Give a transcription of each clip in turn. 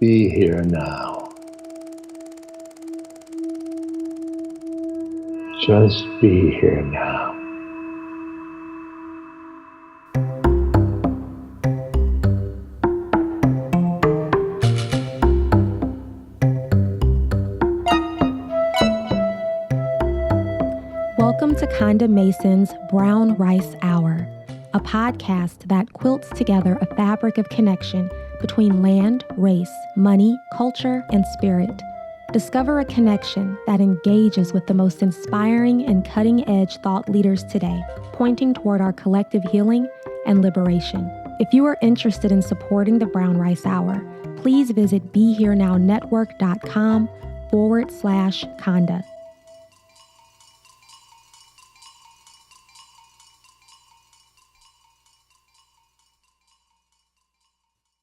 Be here now. Just be here now. Welcome to Konda Mason's Brown Rice Hour, a podcast that quilts together a fabric of connection between land, race, money, culture, and spirit. Discover a connection that engages with the most inspiring and cutting-edge thought leaders today, pointing toward our collective healing and liberation. If you are interested in supporting the Brown Rice Hour, please visit BeHereNowNetwork.com/Konda.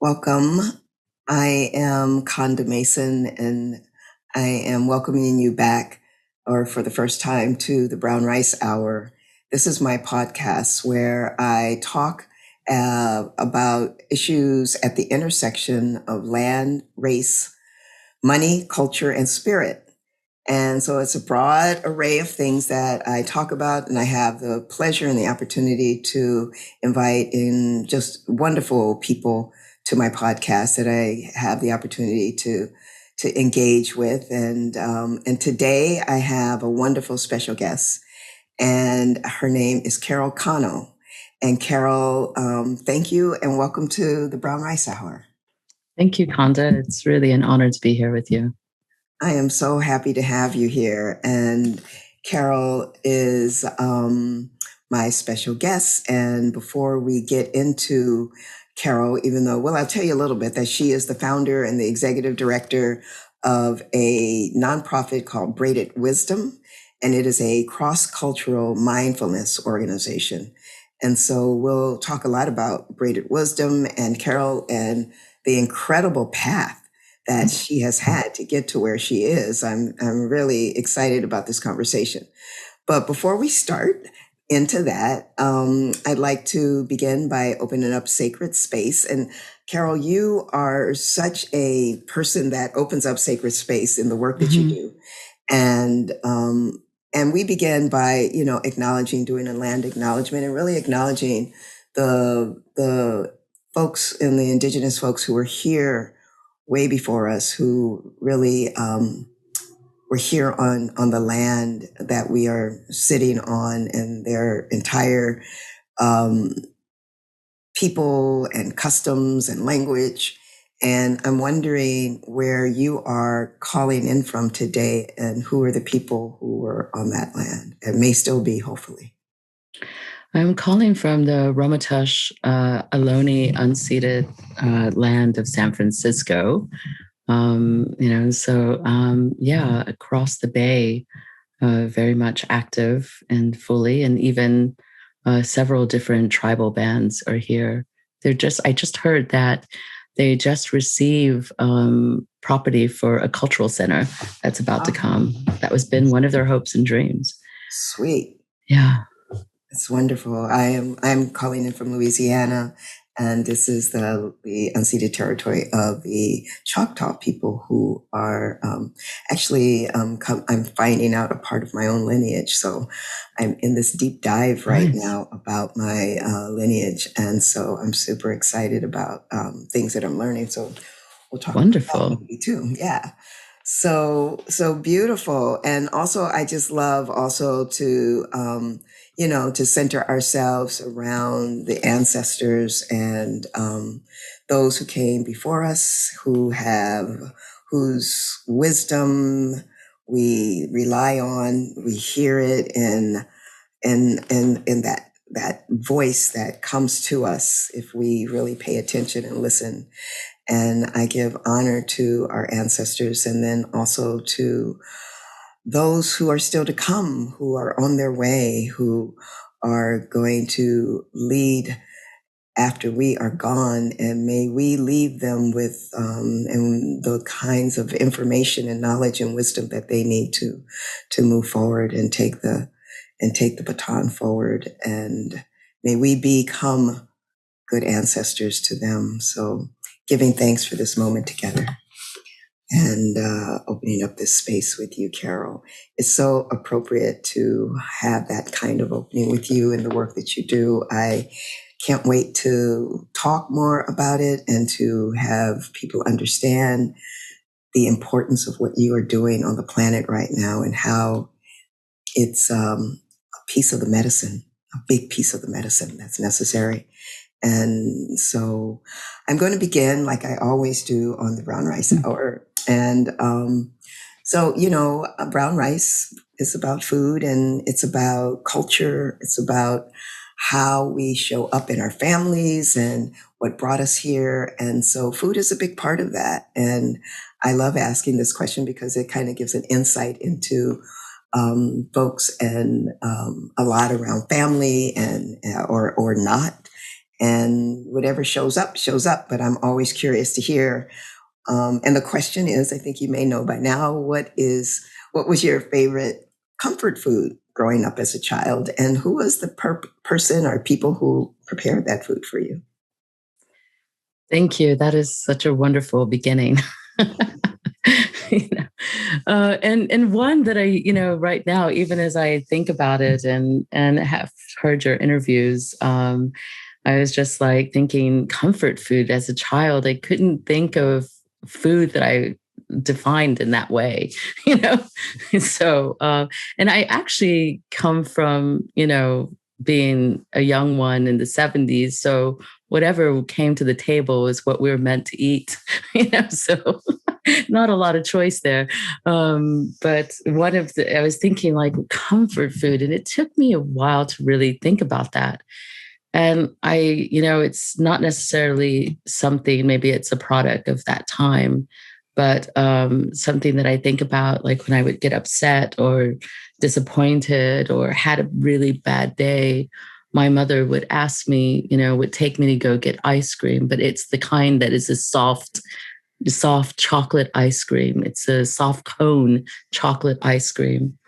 Welcome. I am Konda Mason, and I am welcoming you back, or for the first time, to the Brown Rice Hour. This is my podcast where I talk about issues at the intersection of land, race, money, culture, and spirit. And so it's a broad array of things that I talk about, and I have the pleasure and the opportunity to invite in just wonderful people to my podcast that I have the opportunity to engage with. And today I have a wonderful special guest, and her name is Carol Cano. And Carol, thank you and welcome to the Brown Rice Hour. Thank you, Konda. It's really an honor to be here with you. I am so happy to have you here. And Carol is my special guest. And before we get into Carol, I'll tell you a little bit that she is the founder and the executive director of a nonprofit called Braided Wisdom, and it is a cross-cultural mindfulness organization. And so we'll talk a lot about Braided Wisdom and Carol and the incredible path that she has had to get to where she is. I'm really excited about this conversation. But before we start into that, I'd like to begin by opening up sacred space. And Carol, you are such a person that opens up sacred space in the work that you do. And we begin by, acknowledging, doing a land acknowledgement, and really acknowledging the folks and the indigenous folks who were here way before us, who really were here on the land that we are sitting on, and their entire people and customs and language. And I'm wondering where you are calling in from today, and who are the people who were on that land and may still be, hopefully. I'm calling from the Ramaytush Ohlone unceded land of San Francisco. Across the bay, very much active and fully, and even several different tribal bands are here. I just heard that they just receive property for a cultural center that's about to come. That was been one of their hopes and dreams. Sweet. Yeah. It's wonderful. I'm calling in from Louisiana, and this is the unceded territory of the Choctaw people, who are I'm finding out a part of my own lineage. So I'm in this deep dive right now about my lineage, and so I'm super excited about things that I'm learning. So we'll talk Wonderful. about that maybe too. Yeah. So beautiful. And also, I just love also to to center ourselves around the ancestors and those who came before us, whose wisdom we rely on. We hear it in that voice that comes to us if we really pay attention and listen. And I give honor to our ancestors, and then also to those who are still to come, who are on their way, who are going to lead after we are gone. And may we leave them with and the kinds of information and knowledge and wisdom that they need to move forward and take the baton forward. And may we become good ancestors to them. So giving thanks for this moment together. and opening up this space with you, Carol. It's so appropriate to have that kind of opening with you and the work that you do. I can't wait to talk more about it and to have people understand the importance of what you are doing on the planet right now and how it's a piece of the medicine, a big piece of the medicine that's necessary. And so I'm going to begin like I always do on the Brown Rice Hour. And so, brown rice is about food and it's about culture. It's about how we show up in our families and what brought us here. And so food is a big part of that. And I love asking this question because it kind of gives an insight into folks and a lot around family and or not. And whatever shows up, but I'm always curious to hear. And the question is, I think you may know by now, what was your favorite comfort food growing up as a child? And who was the person or people who prepared that food for you? Thank you. That is such a wonderful beginning. And one that I, right now, even as I think about it and have heard your interviews, I was just like thinking comfort food as a child. I couldn't think of food that I defined in that way, So, and I actually come from, being a young one in the 70s. So whatever came to the table is what we were meant to eat, so not a lot of choice there. But I was thinking like comfort food, and it took me a while to really think about that. And it's not necessarily something, maybe it's a product of that time, but something that I think about, like when I would get upset or disappointed or had a really bad day, my mother would ask me, would take me to go get ice cream, but it's the kind that is a soft chocolate ice cream. It's a soft cone chocolate ice cream.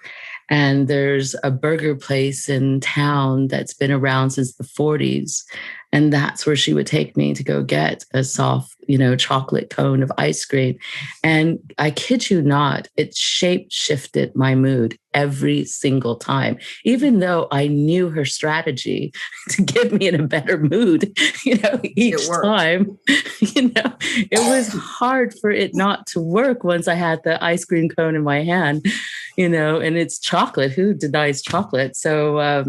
And there's a burger place in town that's been around since the 40s. And that's where she would take me to go get a soft, chocolate cone of ice cream. And I kid you not, it shifted my mood every single time, even though I knew her strategy to get me in a better mood, each time, it was hard for it not to work once I had the ice cream cone in my hand, and it's chocolate. Who denies chocolate? So,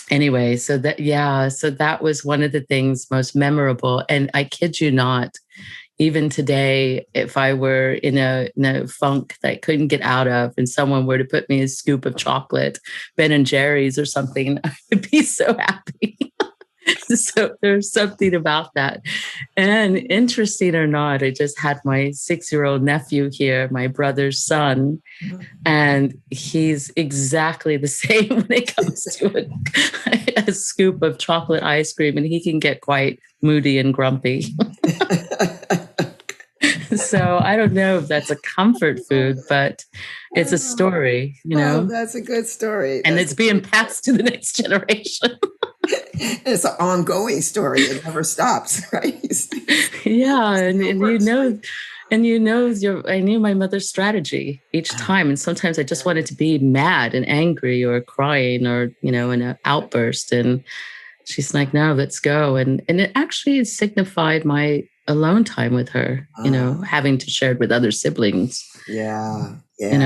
anyway, so that was one of the things most memorable. And I kid you not, even today, if I were in a funk that I couldn't get out of and someone were to put me a scoop of chocolate, Ben and Jerry's or something, I'd be so happy. So there's something about that. And interesting or not, I just had my 6-year-old nephew here, my brother's son, and he's exactly the same when it comes to a scoop of chocolate ice cream, and he can get quite moody and grumpy. So I don't know if that's a comfort food, but it's a story, Oh, that's a good story. And it's being passed to the next generation. It's an ongoing story. It never stops, right? Yeah, I knew my mother's strategy each time. And sometimes I just wanted to be mad and angry or crying or, in an outburst. And she's like, no, let's go. And it actually signified my alone time with her, having to share it with other siblings. Yeah.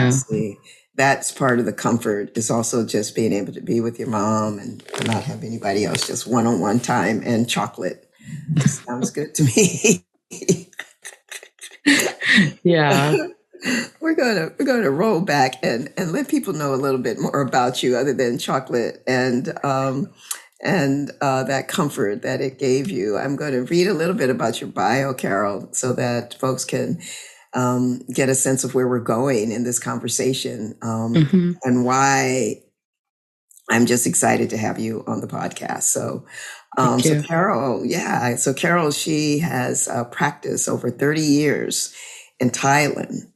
See, that's part of the comfort, is also just being able to be with your mom and not have anybody else, just one-on-one time. And chocolate sounds good to me. Yeah. We're gonna roll back and let people know a little bit more about you, other than chocolate and that comfort that it gave you. I'm going to read a little bit about your bio, Carol, so that folks can get a sense of where we're going in this conversation, and why I'm just excited to have you on the podcast. So Carol, she has practiced over 30 years in Thailand.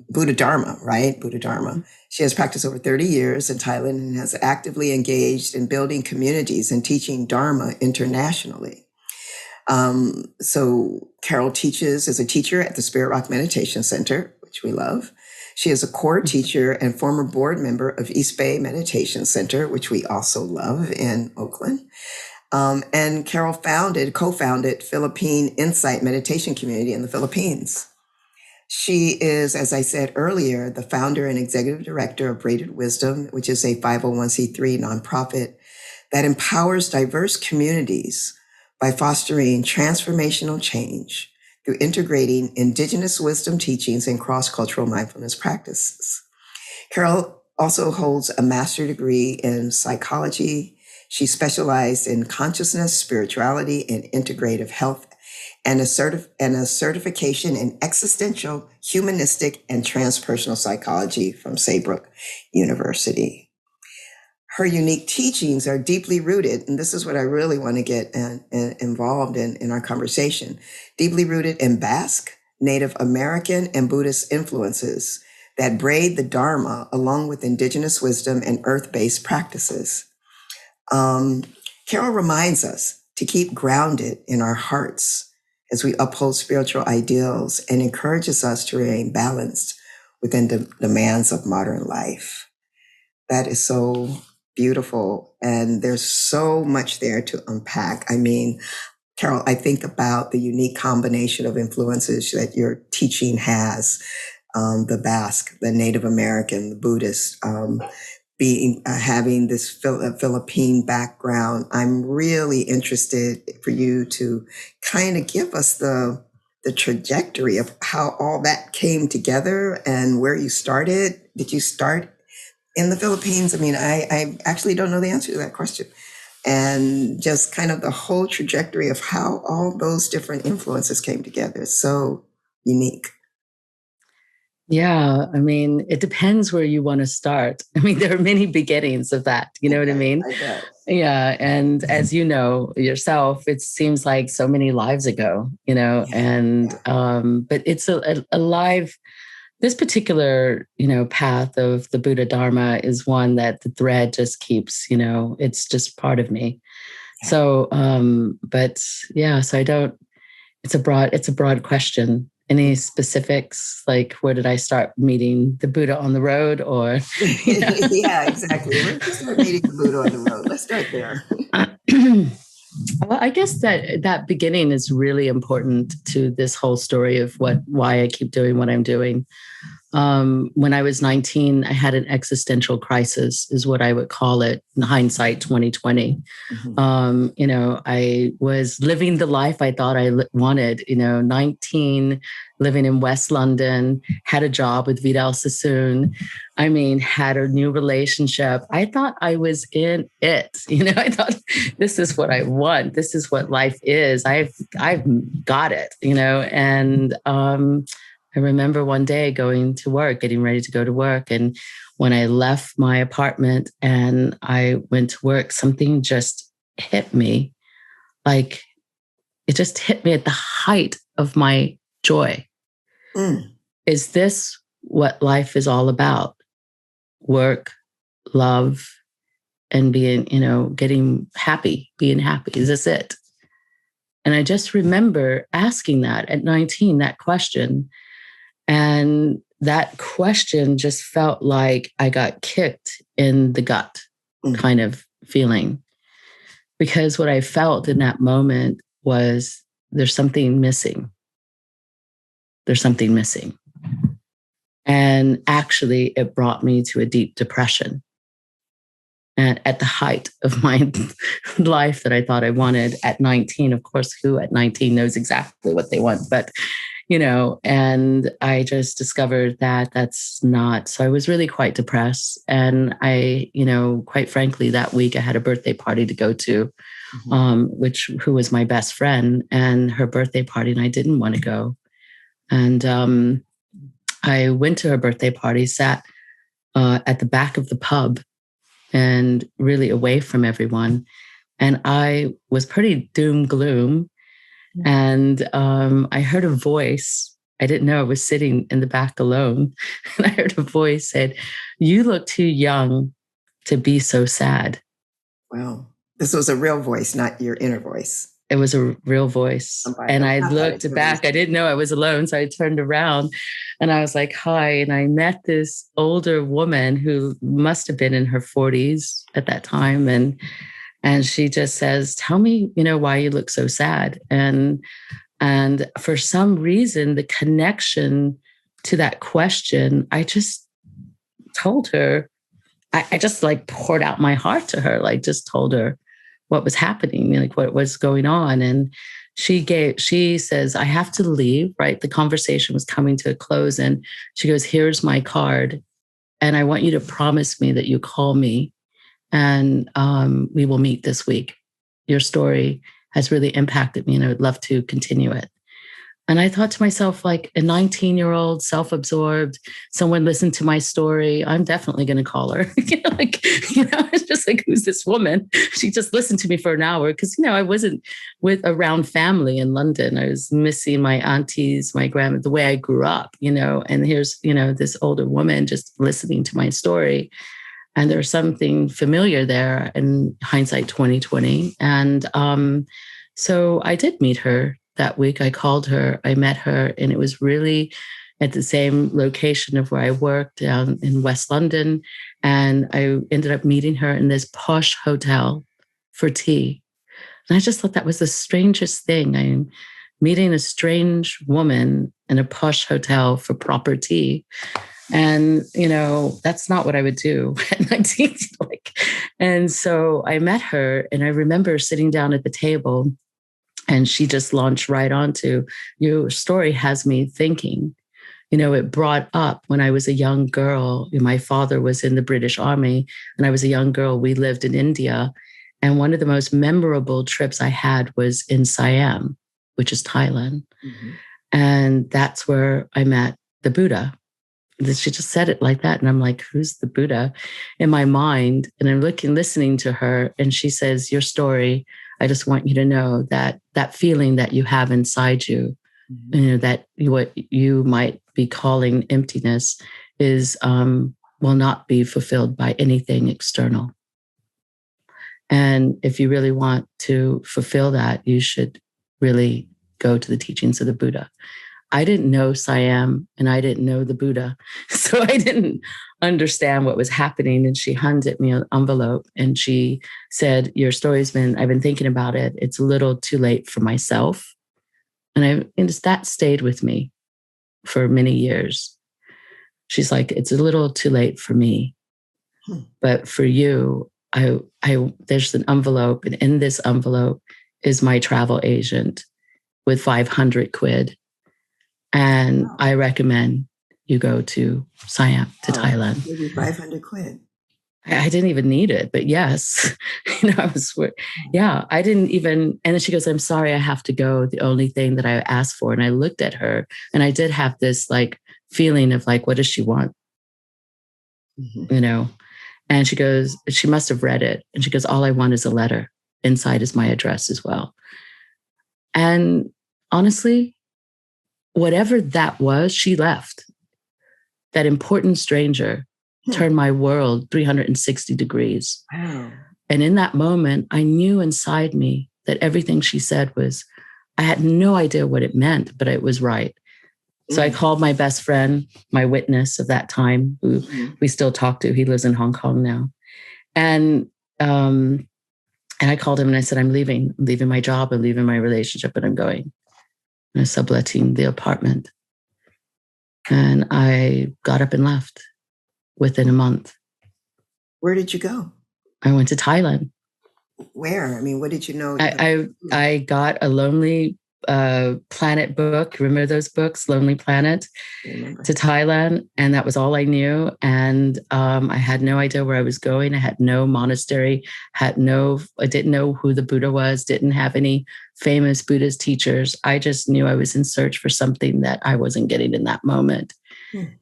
Buddha Dharma, right? Buddha Dharma. She has practiced over 30 years in Thailand and has actively engaged in building communities and teaching Dharma internationally. So Carol is a teacher at the Spirit Rock Meditation Center, which we love. She is a core teacher and former board member of East Bay Meditation Center, which we also love in Oakland. And Carol co-founded Philippine Insight Meditation Community in the Philippines. She is, as I said earlier, the founder and executive director of Braided Wisdom, which is a 501c3 nonprofit that empowers diverse communities by fostering transformational change through integrating indigenous wisdom teachings and cross-cultural mindfulness practices. Carol also holds a master's degree in psychology. She specialized in consciousness, spirituality, and integrative health, and a certification in existential, humanistic, and transpersonal psychology from Saybrook University. Her unique teachings are deeply rooted, and this is what I really want to get involved in our conversation, deeply rooted in Basque, Native American, and Buddhist influences that braid the Dharma along with indigenous wisdom and earth-based practices. Carol reminds us to keep grounded in our hearts as we uphold spiritual ideals and encourages us to remain balanced within the demands of modern life. That is so beautiful. And there's so much there to unpack. I mean, Carol, I think about the unique combination of influences that your teaching has, the Basque, the Native American, the Buddhist, having this Philippine background. I'm really interested for you to kind of give us the trajectory of how all that came together and where you started. Did you start in the Philippines? I mean, I actually don't know the answer to that question. And just kind of the whole trajectory of how all those different influences came together. It's so unique. Yeah, I mean, it depends where you want to start. I mean, there are many beginnings of that. You know what I mean? I bet. Yeah. And as you know yourself, it seems like so many lives ago, but it's a live, this particular, path of the Buddha Dharma is one that the thread just keeps, it's just part of me. Yeah. So, so I don't, it's a broad question. Any specifics, like where did I start meeting the Buddha on the road or? Yeah, exactly. Let's start meeting the Buddha on the road. Let's start there. Well, I guess that beginning is really important to this whole story of why I keep doing what I'm doing. When I was 19, I had an existential crisis, is what I would call it in hindsight, 2020. Mm-hmm. I was living the life I thought I wanted, 19, living in West London, had a job with Vidal Sassoon. I mean, had a new relationship. I thought I was in it. I thought this is what I want. This is what life is. I've got it, and, I remember one day going to work, getting ready to go to work. And when I left my apartment and I went to work, something just hit me. Like it just hit me at the height of my joy. Is this what life is all about? Work, love, and being, getting happy, being happy. Is this it? And I just remember asking that at 19, that question. And that question just felt like I got kicked in the gut kind of feeling. Because what I felt in that moment was there's something missing. There's something missing. And actually, it brought me to a deep depression. And at the height of my life that I thought I wanted at 19, of course, who at 19 knows exactly what they want, but and I just discovered that that's not, so I was really quite depressed. And I, quite frankly, that week I had a birthday party to go to, who was my best friend, and her birthday party, and I didn't want to go. And I went to her birthday party, sat at the back of the pub and really away from everyone. And I was pretty doom gloom. And I heard a voice. I didn't know I was sitting in the back alone. And I heard a voice said, "You look too young to be so sad." Wow. This was a real voice, not your inner voice. It was a real voice. And I looked back. I didn't know I was alone. So I turned around and I was like, hi. And I met this older woman who must have been in her 40s at that time. And she just says, tell me, why you look so sad. And for some reason, the connection to that question, I just told her, I just like poured out my heart to her, like just told her what was happening, like what was going on. And she says, I have to leave, right? The conversation was coming to a close. And she goes, here's my card. And I want you to promise me that you call me and we will meet this week. Your story has really impacted me and I would love to continue it. And I thought to myself, like a 19-year-old, self-absorbed, someone listened to my story. I'm definitely going to call her. It's just like, who's this woman? She just listened to me for an hour because, I wasn't around family in London. I was missing my aunties, my grandma, the way I grew up, and here's, this older woman just listening to my story. And there's something familiar there in hindsight 2020. And so I did meet her. That week, I called her, I met her, and it was really at the same location of where I worked down in West London. And I ended up meeting her in this posh hotel for tea. And I just thought that was the strangest thing. I'm meeting a strange woman in a posh hotel for proper tea. And, that's not what I would do at 19. And so I met her, and I remember sitting down at the table. And she just launched right onto, your story has me thinking. It brought up when I was a young girl, my father was in the British Army, and I was a young girl. We lived in India. And one of the most memorable trips I had was in Siam, which is Thailand. Mm-hmm. And that's where I met the Buddha. She just said it like that. And I'm like, who's the Buddha in my mind? And I'm listening to her. And she says, your story, I just want you to know that feeling that you have inside you, mm-hmm. That what you might be calling emptiness is will not be fulfilled by anything external. And if you really want to fulfill that, you should really go to the teachings of the Buddha. I didn't know Siam and I didn't know the Buddha. So I didn't understand what was happening. And she handed me an envelope and she said, your story's I've been thinking about it. It's a little too late for myself. And that stayed with me for many years. She's like, it's a little too late for me. But for you, there's an envelope. And in this envelope is my travel agent with 500 quid. And I recommend you go to Siam, to Thailand. Maybe 500 quid. I didn't even need it, but yes, I didn't even, and then she goes, I'm sorry, I have to go. The only thing that I asked for. And I looked at her and I did have this like feeling of like, what does she want? Mm-hmm. And she goes, she must have read it. And she goes, all I want is a letter. Inside is my address as well. And honestly, whatever that was, she left. That important stranger turned my world 360 degrees. Wow. And in that moment, I knew inside me that everything she said was, I had no idea what it meant, but it was right. So I called my best friend, my witness of that time, who we still talk to. He lives in Hong Kong now. And I called him and I said, I'm leaving my job, I'm leaving my relationship, and I'm going. And I subletting the apartment. And I got up and left within a month. Where did you go? I went to Thailand. Where? I mean, what did you know? I got a Lonely Planet book. Remember those books, Lonely Planet, to Thailand. And that was all I knew. And I had no idea where I was going. I had no monastery, I didn't know who the Buddha was, didn't have any famous Buddhist teachers. I just knew I was in search for something that I wasn't getting in that moment.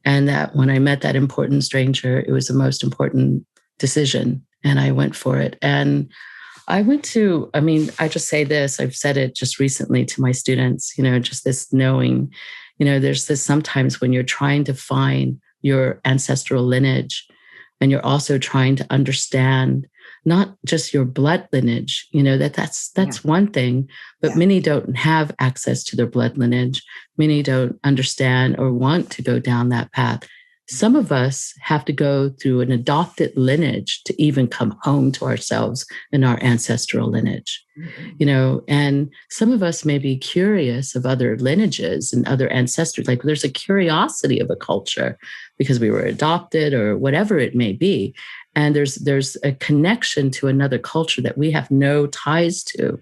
And that when I met that important stranger, it was the most important decision. And I went for it. And I just say this, I've said it just recently to my students, just this knowing, there's this sometimes when you're trying to find your ancestral lineage and you're also trying to understand not just your blood lineage, that's one thing, but many don't have access to their blood lineage. Many don't understand or want to go down that path. Some of us have to go through an adopted lineage to even come home to ourselves and our ancestral lineage, and some of us may be curious of other lineages and other ancestors. Like there's a curiosity of a culture because we were adopted or whatever it may be. And there's a connection to another culture that we have no ties to.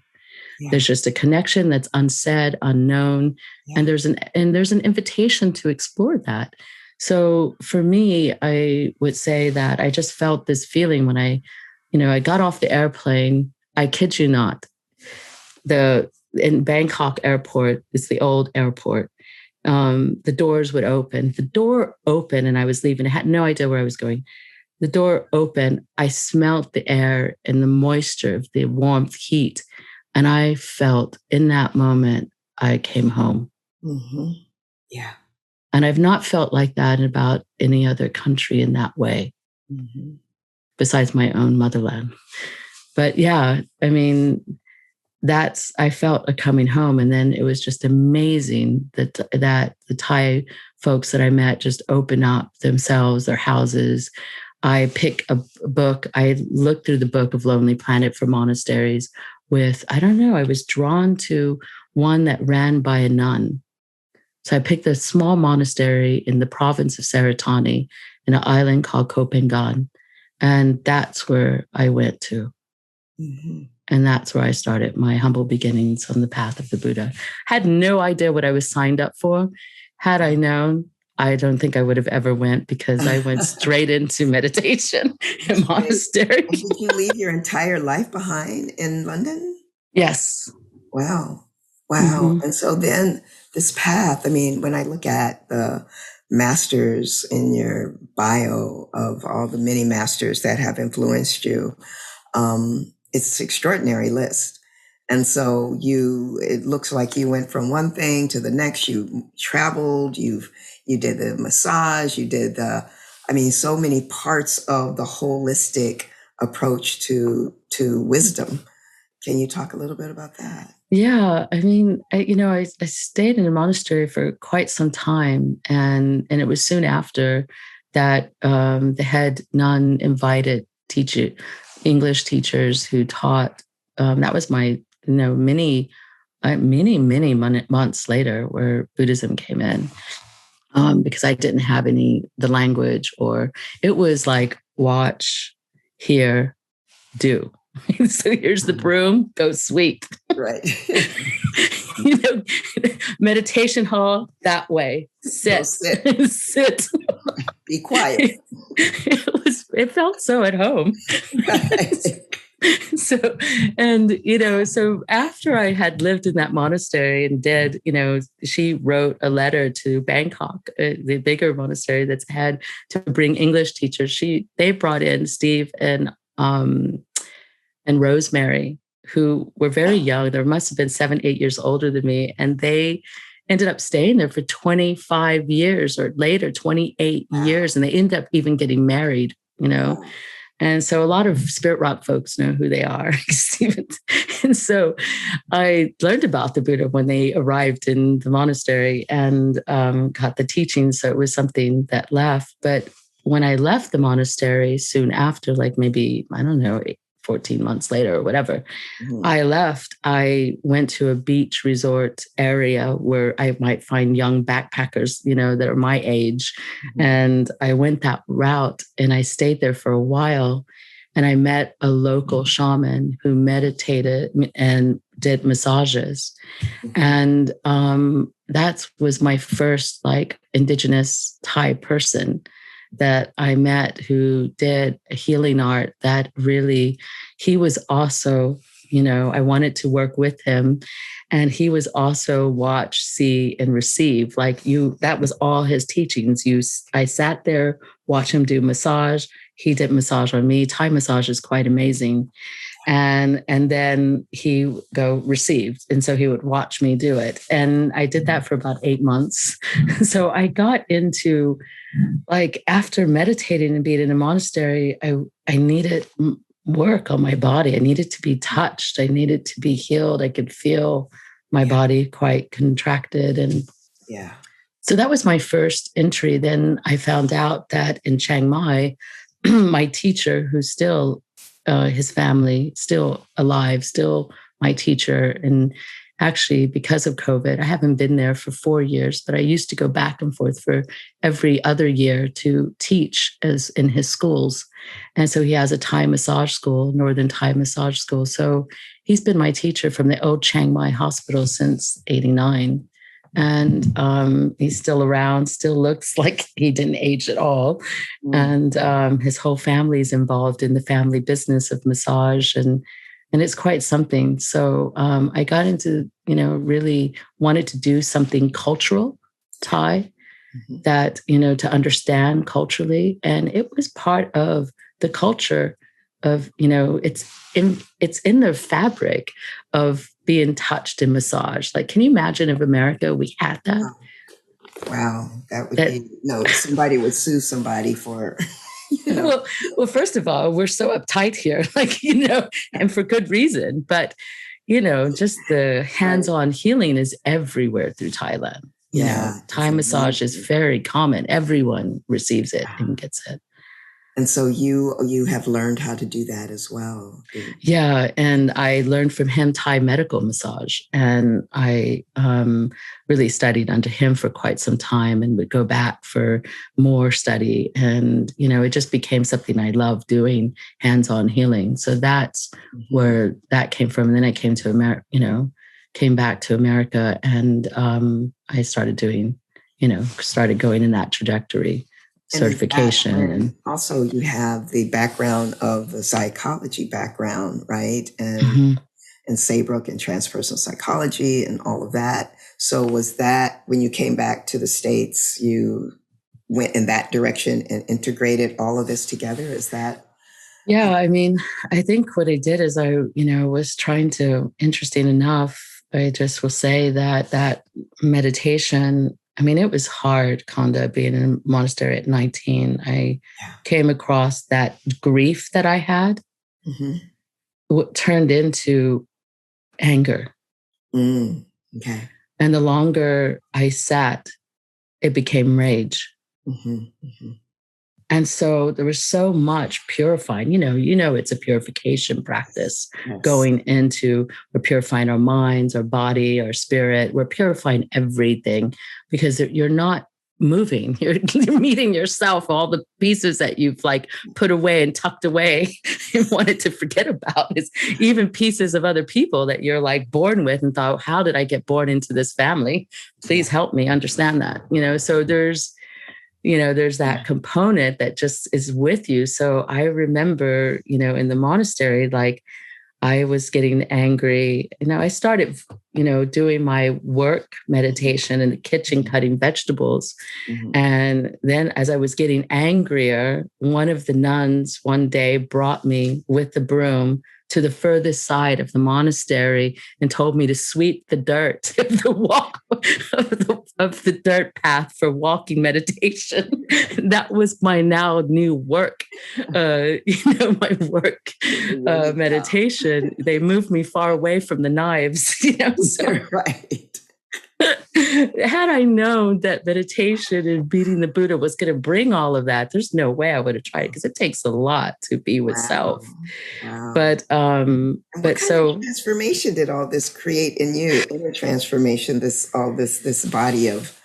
Yeah. There's just a connection that's unsaid, unknown, and there's an invitation to explore that. So for me, I would say that I just felt this feeling when I got off the airplane. I kid you not, in Bangkok airport, it's the old airport. The doors would open. The door opened, and I was leaving. I had no idea where I was going. The door opened. I smelled the air and the moisture of the warmth, heat, and I felt in that moment I came home. Mm-hmm. Yeah. And I've not felt like that in about any other country in that way, besides my own motherland. But yeah, I mean, I felt a coming home. And then it was just amazing that the Thai folks that I met just opened up themselves, their houses. I pick a book. I looked through the book of Lonely Planet for monasteries I was drawn to one that ran by a nun. So I picked a small monastery in the province of Saratani in an island called Koh Phangan. And that's where I went to. Mm-hmm. And that's where I started my humble beginnings on the path of the Buddha. Had no idea what I was signed up for. Had I known, I don't think I would have ever went, because I went straight into meditation in monastery. And did you leave your entire life behind in London? Yes. Wow. Mm-hmm. And so then this path, I mean, when I look at the masters in your bio of all the many masters that have influenced you, it's an extraordinary list. And so it looks like you went from one thing to the next. You traveled, you did the massage, you did so many parts of the holistic approach to wisdom. Can you talk a little bit about that? Yeah, I mean, I stayed in a monastery for quite some time, and it was soon after that the head nun invited English teachers who taught. That was my many months later, where Buddhism came in, because I didn't have the language, or it was like watch, hear, do. So here's the broom, go sweep. Right. Meditation hall that way. Sit. Sit. Be quiet. It felt so at home. Right. So after I had lived in that monastery and she wrote a letter to Bangkok, the bigger monastery that's had to bring English teachers. They brought in Steve and Rosemary, who were very young. They must have been 7-8 years older than me. And they ended up staying there for 25 years or later, 28 years. And they ended up even getting married, And so a lot of Spirit Rock folks know who they are. And so I learned about the Buddha when they arrived in the monastery and got the teachings. So it was something that left. But when I left the monastery soon after, like maybe, 14 months later or whatever, I left. I went to a beach resort area where I might find young backpackers, that are my age. And I went that route and I stayed there for a while. And I met a local shaman who meditated and did massages. And that was my first indigenous Thai person that I met who did a healing art that really, he was also, I wanted to work with him. And he was also watch, see, and receive. That was all his teachings. I sat there, watched him do massage. He did massage on me. Thai massage is quite amazing. And then he would go received. And so he would watch me do it. And I did that for about 8 months. So I got into after meditating and being in a monastery, I needed work on my body. I needed to be touched. I needed to be healed. I could feel my body quite contracted. And so that was my first entry. Then I found out that in Chiang Mai, my teacher, who's still his family, still alive, still my teacher. And actually, because of COVID, I haven't been there for 4 years, but I used to go back and forth for every other year to teach as in his schools. And so he has a Thai massage school, Northern Thai massage school. So he's been my teacher from the old Chiang Mai hospital since '89. And he's still around, still looks like he didn't age at all. And his whole family is involved in the family business of massage. And it's quite something. So I got into, really wanted to do something cultural, Thai, that, to understand culturally. And it was part of the culture of, it's in the fabric of being touched in massage. Like, can you imagine if America, we had that? Wow. That would be, somebody would sue somebody for, Well, first of all, we're so uptight here, and for good reason. But, just the hands-on healing is everywhere through Thailand. Thai massage is very common. Everyone receives it and gets it. And so you have learned how to do that as well. Yeah. And I learned from him Thai medical massage. And I really studied under him for quite some time and would go back for more study. And, it just became something I love doing, hands-on healing. So that's where that came from. And then I came to America, came back to America, and I started doing, started going in that trajectory. Certification. And also you have the background of the psychology background, right? And Saybrook and transpersonal psychology and all of that. So was that when you came back to the States, you went in that direction and integrated all of this together? Is that? Yeah. I mean, I think what I did is I, was trying to, interesting enough, I just will say that meditation, I mean, it was hard, Konda, being in a monastery at 19. I came across that grief that I had, what turned into anger. Okay. And the longer I sat, it became rage. And so there was so much purifying, it's a purification practice going into, we're purifying our minds, our body, our spirit. We're purifying everything because you're not moving. You're meeting yourself, all the pieces that you've put away and tucked away and wanted to forget about. It's even pieces of other people that you're born with and thought, how did I get born into this family? Please help me understand that, so there's that component that just is with you. So I remember, in the monastery, I was getting angry. I started, doing my work meditation in the kitchen, cutting vegetables. And then as I was getting angrier, one of the nuns one day brought me with the broom to the furthest side of the monastery and told me to sweep the dirt of the dirt path for walking meditation. That was my now new work, my work meditation. They moved me far away from the knives, so. Right. Had I known that meditation and beating the Buddha was going to bring all of that, there's no way I would have tried, because it takes a lot to be with self. Wow. But so transformation did all this create in you? Inner transformation, this body of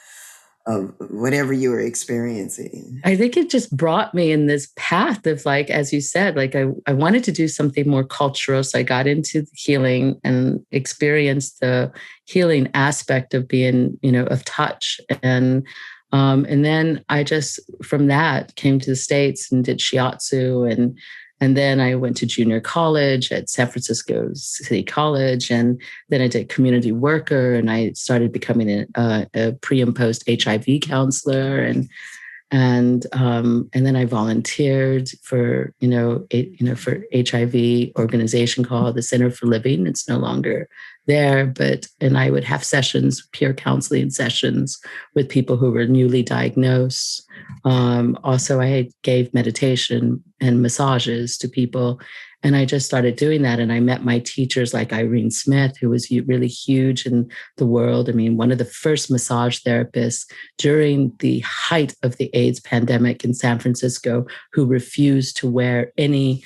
whatever you were experiencing. I think it just brought me in this path of, as you said, I wanted to do something more cultural. So I got into the healing and experienced the healing aspect of being, of touch. And then I just, from that, came to the States and did shiatsu. And then I went to junior college at San Francisco City College. And then I did community worker, and I started becoming a pre and post HIV counselor. And then I volunteered for, for HIV organization called the Center for Living. It's no longer there, and I would have sessions, peer counseling sessions with people who were newly diagnosed. Also, I gave meditation and massages to people. And I just started doing that. And I met my teachers like Irene Smith, who was really huge in the world. I mean, one of the first massage therapists during the height of the AIDS pandemic in San Francisco, who refused to wear any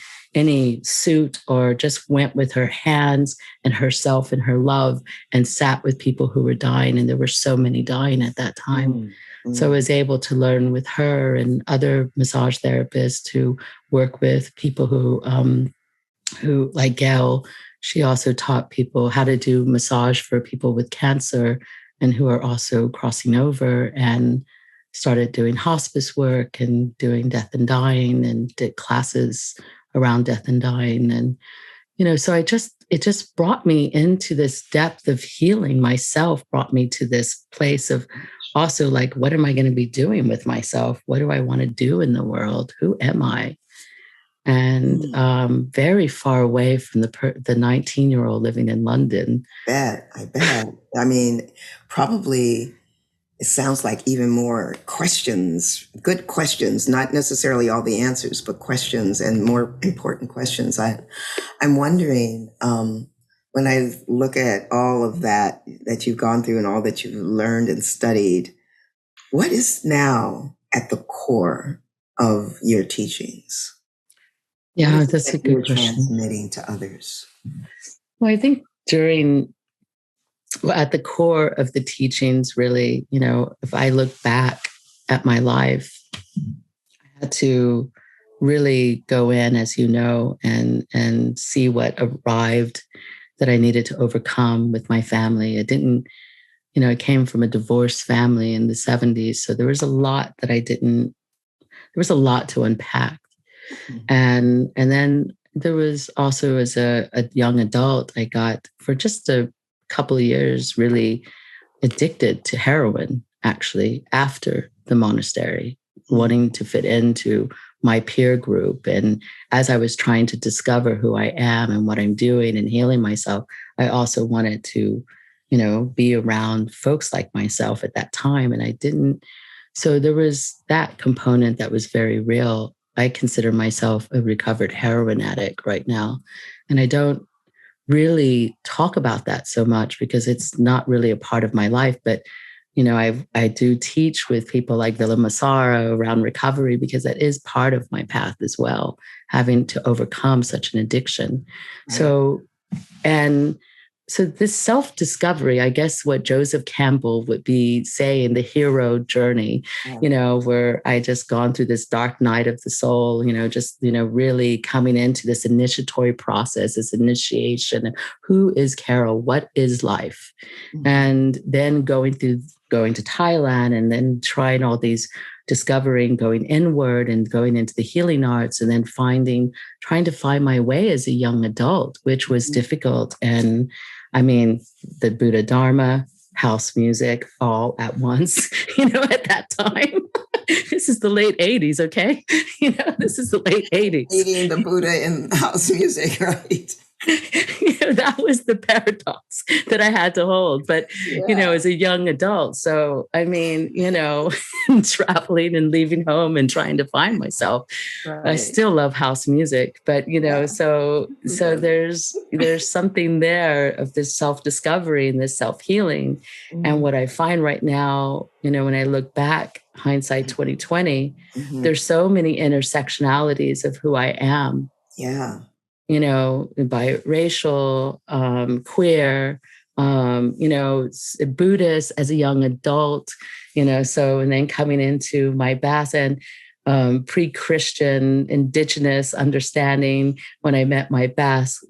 suit, or just went with her hands and herself and her love and sat with people who were dying. And there were so many dying at that time. So I was able to learn with her and other massage therapists who work with people who like Gail, she also taught people how to do massage for people with cancer and who are also crossing over, and started doing hospice work and doing death and dying, and did classes around death and dying. And, so it just brought me into this depth of healing myself, brought me to this place of also like, what am I going to be doing with myself? What do I want to do in the world? Who am I? And very far away from the 19-year-old living in London. I bet. I mean, probably it sounds like even more questions, good questions, not necessarily all the answers, but questions, and more important questions. I'm wondering, when I look at all of that you've gone through and all that you've learned and studied, what is now at the core of your teachings? Yeah, that's a good question. Transmitting to others. Well, I think at the core of the teachings, really, if I look back at my life, I had to really go in, as you know, and see what arrived that I needed to overcome with my family. I came from a divorced family in the 70s. So there was a lot there was a lot to unpack. And then there was also, as a young adult, I got, for just a couple of years, really addicted to heroin, actually, after the monastery, wanting to fit into my peer group. And as I was trying to discover who I am and what I'm doing and healing myself, I also wanted to, be around folks like myself at that time. And I didn't. So there was that component that was very real. I consider myself a recovered heroin addict right now. And I don't really talk about that so much because it's not really a part of my life. But, I do teach with people like Villa Massara around recovery, because that is part of my path as well, having to overcome such an addiction. Right. So this self-discovery, I guess what Joseph Campbell would be saying, the hero journey, where I just gone through this dark night of the soul, really coming into this initiatory process, this initiation of who is Carol, what is life? Mm-hmm. And then going to Thailand, and then trying all these discovering, going inward and going into the healing arts, and then trying to find my way as a young adult, which was difficult. And I mean, the Buddha Dharma, house music, all at once, at that time. This is the late 80s, okay? This is the late 80s. Eating the Buddha in house music, right? That was the paradox that I had to hold. But, as a young adult. So, I mean, traveling and leaving home and trying to find myself. Right. I still love house music, but, so there's something there of this self-discovery and this self-healing. Mm-hmm. And what I find right now, when I look back, hindsight 2020, there's so many intersectionalities of who I am. Yeah. Biracial, queer, Buddhist as a young adult, and then coming into my Basque and pre-Christian, indigenous understanding when I met my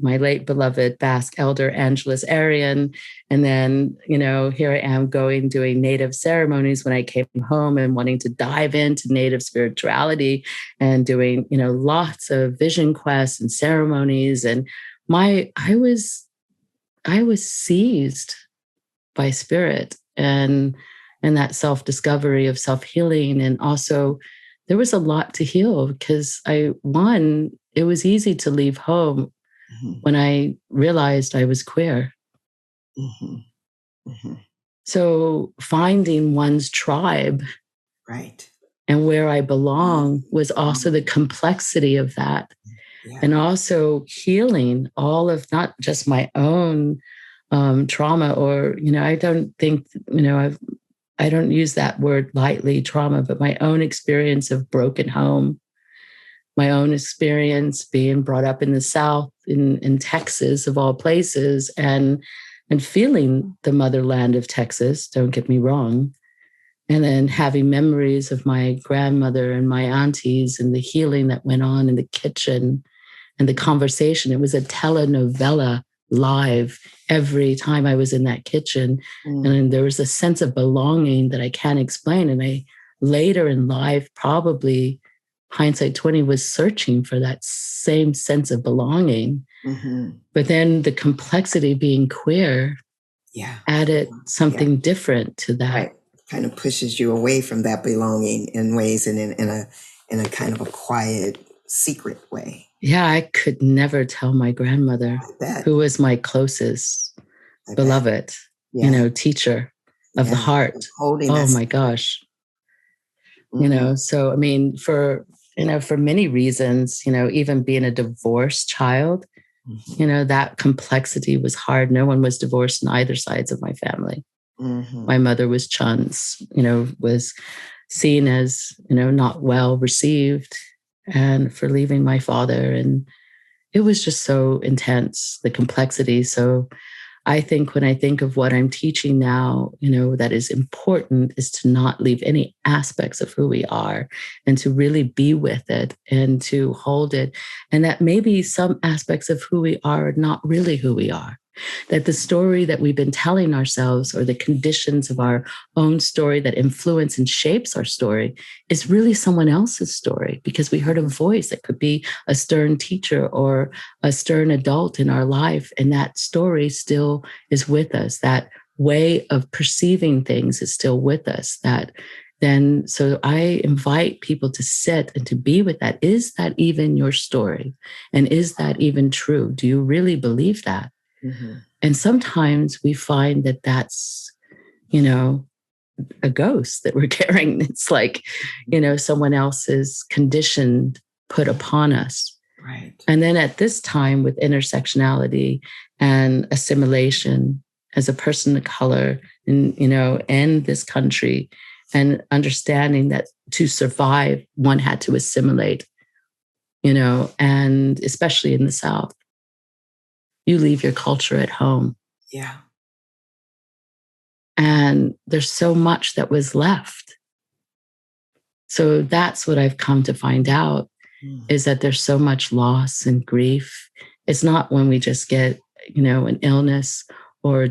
late beloved Basque elder, Angeles Arian. And then, here I am doing native ceremonies when I came home and wanting to dive into native spirituality and doing, lots of vision quests and ceremonies. And I was seized by spirit and that self-discovery of self-healing. And also there was a lot to heal because it was easy to leave home when I realized I was queer. Mm-hmm. Mm-hmm. So finding one's tribe, right, and where I belong was also the complexity of that. and also healing all of not just my own trauma, or, I don't think, I don't use that word lightly, trauma, but my own experience of broken home, my own experience being brought up in the South, in Texas, of all places, and feeling the motherland of Texas, don't get me wrong. And then having memories of my grandmother and my aunties and the healing that went on in the kitchen and the conversation. It was a telenovela live every time I was in that kitchen. And there was a sense of belonging that I can't explain. And I later in life, probably hindsight 20, was searching for that same sense of belonging. But then the complexity being queer added something different to that. Right. Kind of pushes you away from that belonging in ways, and in a kind of a quiet, secret way. Yeah, I could never tell my grandmother, who was my closest beloved, teacher of the heart. Oh my gosh. So I mean, for many reasons, even being a divorced child, that complexity was hard. No one was divorced on either sides of my family. My mother was Chun's, was seen as, not well received, and for leaving my father. And it was just so intense, the complexity. So I think when I think of what I'm teaching now, that is important is to not leave any aspects of who we are, and to really be with it and to hold it. And that maybe some aspects of who we are not really who we are. That the story that we've been telling ourselves, or the conditions of our own story that influence and shapes our story, is really someone else's story, because we heard a voice that could be a stern teacher or a stern adult in our life. And that story still is with us. That way of perceiving things is still with us. So I invite people to sit and to be with that. Is that even your story? And is that even true? Do you really believe that? And sometimes we find that that's, a ghost that we're carrying. It's like, someone else's condition put upon us. Right. And then at this time, with intersectionality and assimilation as a person of color in this country, and understanding that to survive, one had to assimilate, and especially in the South. You leave your culture at home. Yeah. And there's so much that was left. So that's what I've come to find out, is that there's so much loss and grief. It's not when we just get, an illness or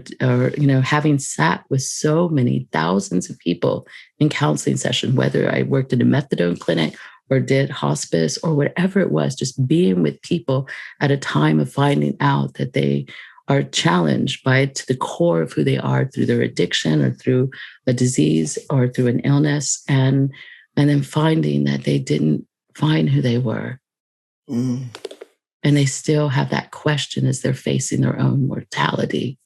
having sat with so many thousands of people in counseling session, whether I worked in a methadone clinic or did hospice or whatever it was, just being with people at a time of finding out that they are challenged to the core of who they are through their addiction or through a disease or through an illness, and then finding that they didn't find who they were. And they still have that question as they're facing their own mortality.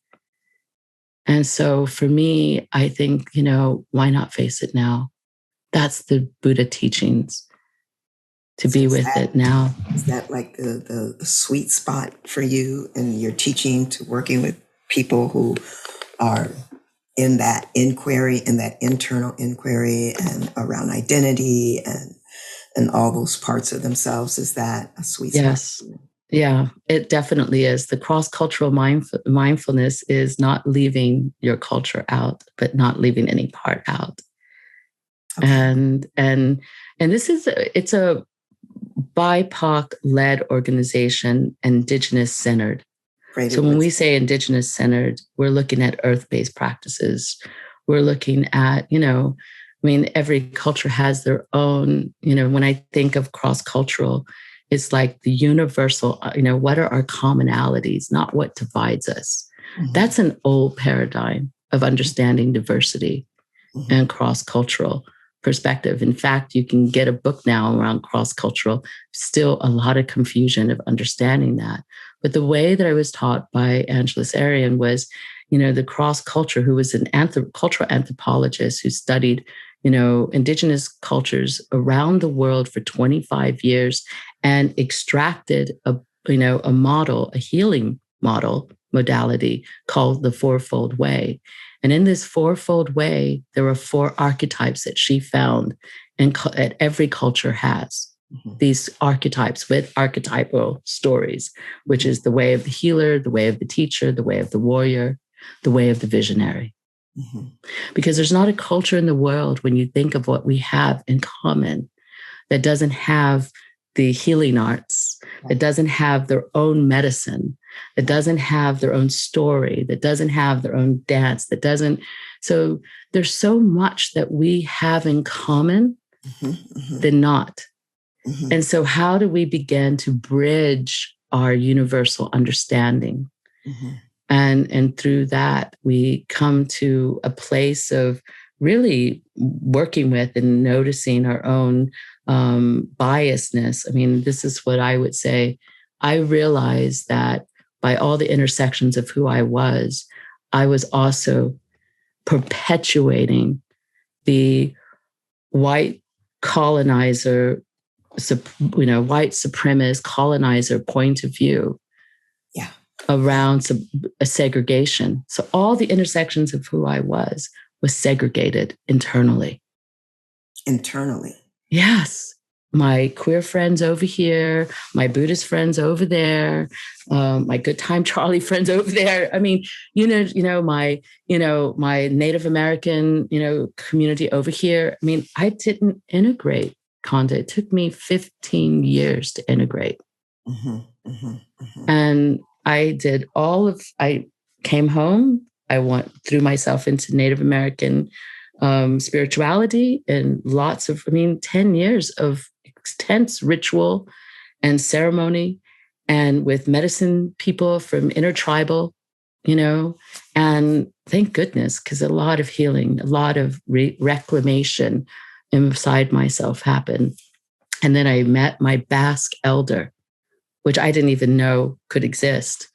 And so for me, I think, why not face it now? That's the Buddha teachings. To be with it now. Is that like the sweet spot for you and your teaching, to working with people who are in that inquiry, in that internal inquiry, and around identity and all those parts of themselves? Is that a sweet spot? Yes. Yeah, it definitely is. The cross-cultural mindfulness is not leaving your culture out, but not leaving any part out. Okay. And this is it's a BIPOC-led organization, indigenous-centered. So when we say indigenous-centered, we're looking at earth-based practices. We're looking at, every culture has their own, when I think of cross-cultural, it's like the universal, what are our commonalities, not what divides us. That's an old paradigm of understanding diversity and cross-cultural perspective. In fact, you can get a book now around cross-cultural, still a lot of confusion of understanding that. But the way that I was taught by Angeles Arian was, the cross-culture, who was an cultural anthropologist who studied, indigenous cultures around the world for 25 years and extracted a model, a healing modality called the Fourfold Way. And in this Fourfold Way, there were 4 archetypes that she found and that every culture has. These archetypes with archetypal stories, which is the way of the healer, the way of the teacher, the way of the warrior, the way of the visionary. Because there's not a culture in the world, when you think of what we have in common, that doesn't have the healing arts, that doesn't have their own medicine, that doesn't have their own story, that doesn't have their own dance, that doesn't. So there's so much that we have in common than not. And so how do we begin to bridge our universal understanding? And through that, we come to a place of really working with and noticing our own biasness. I mean, this is what I would say. I realized that by all the intersections of who I was also perpetuating the white colonizer, white supremacist colonizer point of view around a segregation. So all the intersections of who I was segregated internally. Internally? Yes. My queer friends over here, my Buddhist friends over there, my good time Charlie friends over there. I mean, my Native American, community over here. I mean, I didn't integrate, Konda. It took me 15 years to integrate. And I came home. I threw myself into Native American spirituality and 10 years of intense ritual and ceremony, and with medicine people from intertribal, and thank goodness, because a lot of healing, a lot of reclamation inside myself happened. And then I met my Basque elder, which I didn't even know could exist.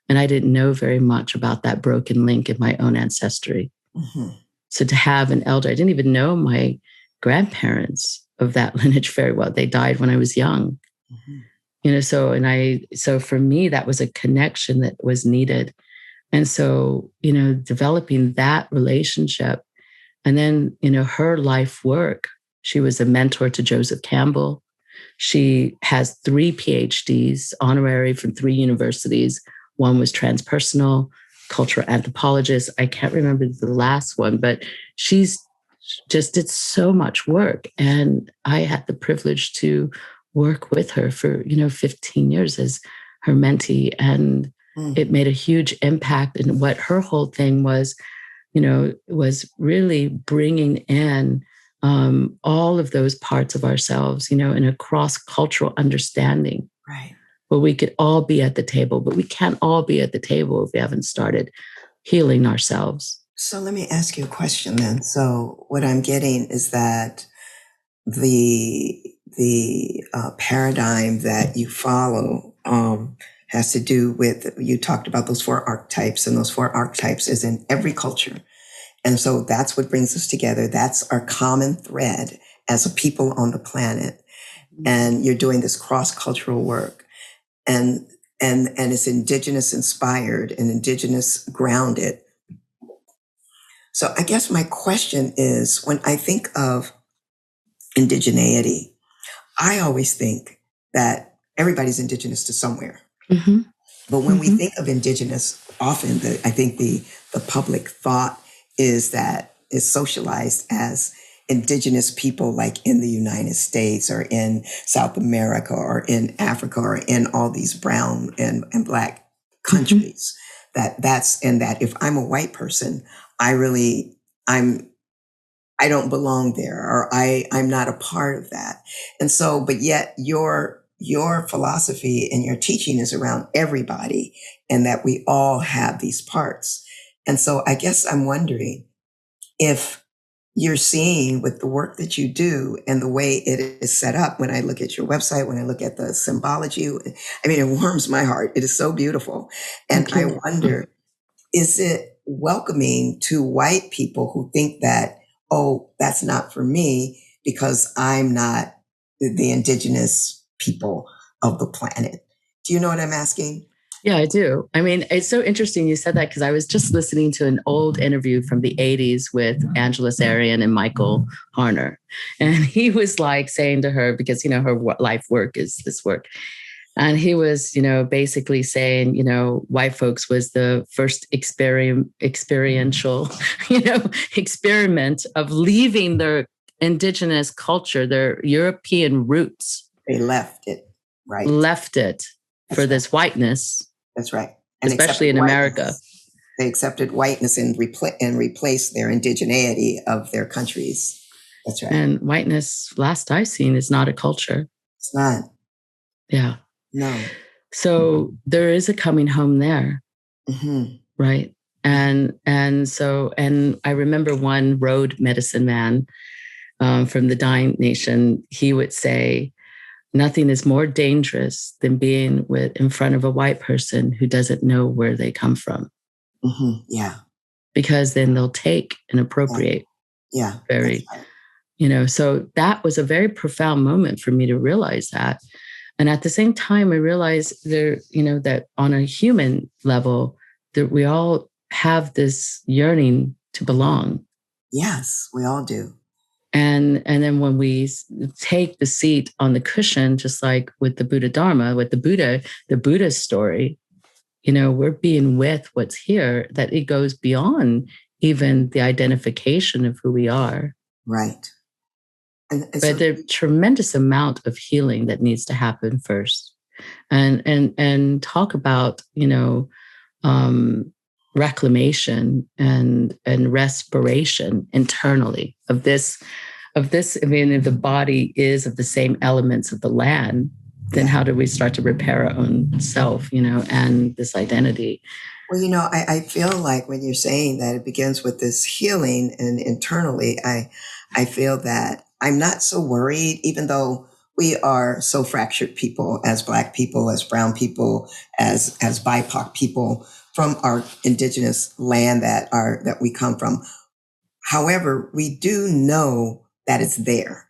And I didn't know very much about that broken link in my own ancestry. So to have an elder, I didn't even know my grandparents of that lineage very well. They died when I was young. So for me, that was a connection that was needed. And so, developing that relationship, and then, her life work. She was a mentor to Joseph Campbell. She has 3 PhDs, honorary from 3 universities. One was transpersonal, cultural anthropologist. I can't remember the last one, but she's just did so much work. And I had the privilege to work with her for, 15 years as her mentee. And it made a huge impact. And what her whole thing was, was really bringing in all of those parts of ourselves, in a cross-cultural understanding. Right. Where we could all be at the table, but we can't all be at the table if we haven't started healing ourselves. So let me ask you a question then. So what I'm getting is that the paradigm that you follow has to do with, you talked about those 4 archetypes, and those 4 archetypes is in every culture. And so that's what brings us together. That's our common thread as a people on the planet. And you're doing this cross-cultural work. And it's indigenous inspired and indigenous grounded. So I guess my question is, when I think of indigeneity, I always think that everybody's indigenous to somewhere. But when we think of indigenous, often I think the public thought is that it's socialized as indigenous people like in the United States or in South America or in Africa or in all these brown and black countries. That's that if I'm a white person, I don't belong there, or I'm not a part of that. And so, but yet your philosophy and your teaching is around everybody, and that we all have these parts. And so I guess I'm wondering if you're seeing with the work that you do and the way it is set up. When I look at your website, when I look at the symbology, I mean, it warms my heart. It is so beautiful. And I wonder, is it welcoming to white people who think that oh, that's not for me because I'm not the indigenous people of the planet. Do you know what I'm asking? Yeah, I do. I mean, it's so interesting you said that because I was just listening to an old interview from the 80s with Angela Sarian and Michael Harner. And he was like saying to her, because, her life work is this work. And he was, basically saying, white folks was the first experiential, experiment of leaving their indigenous culture, their European roots. They left it, right? Left it for this whiteness. That's right. And especially in America. They accepted whiteness and replaced their indigeneity of their countries. That's right. And whiteness, last I've seen, is not a culture. It's not. Yeah. No. So there is a coming home there. Mm-hmm. Right. And I remember one road medicine man from the Dying Nation, he would say, nothing is more dangerous than being in front of a white person who doesn't know where they come from. Mm-hmm. Yeah. Because then they'll take and appropriate. Yeah. Very, so that was a very profound moment for me to realize that. And at the same time, I realized that on a human level, that we all have this yearning to belong. Yes, we all do. And then when we take the seat on the cushion, just like with the Buddha Dharma, with the Buddha story, we're being with what's here, that it goes beyond even the identification of who we are. Right. But there's a tremendous amount of healing that needs to happen first. And talk about, reclamation and respiration internally of this. I mean, if the body is of the same elements of the land, then how do we start to repair our own self, and this identity? Well, I feel like when you're saying that it begins with this healing, and internally, I feel that I'm not so worried, even though we are so fractured people, as Black people, as brown people, as BIPOC people from our indigenous land that we come from. However, we do know that it's there.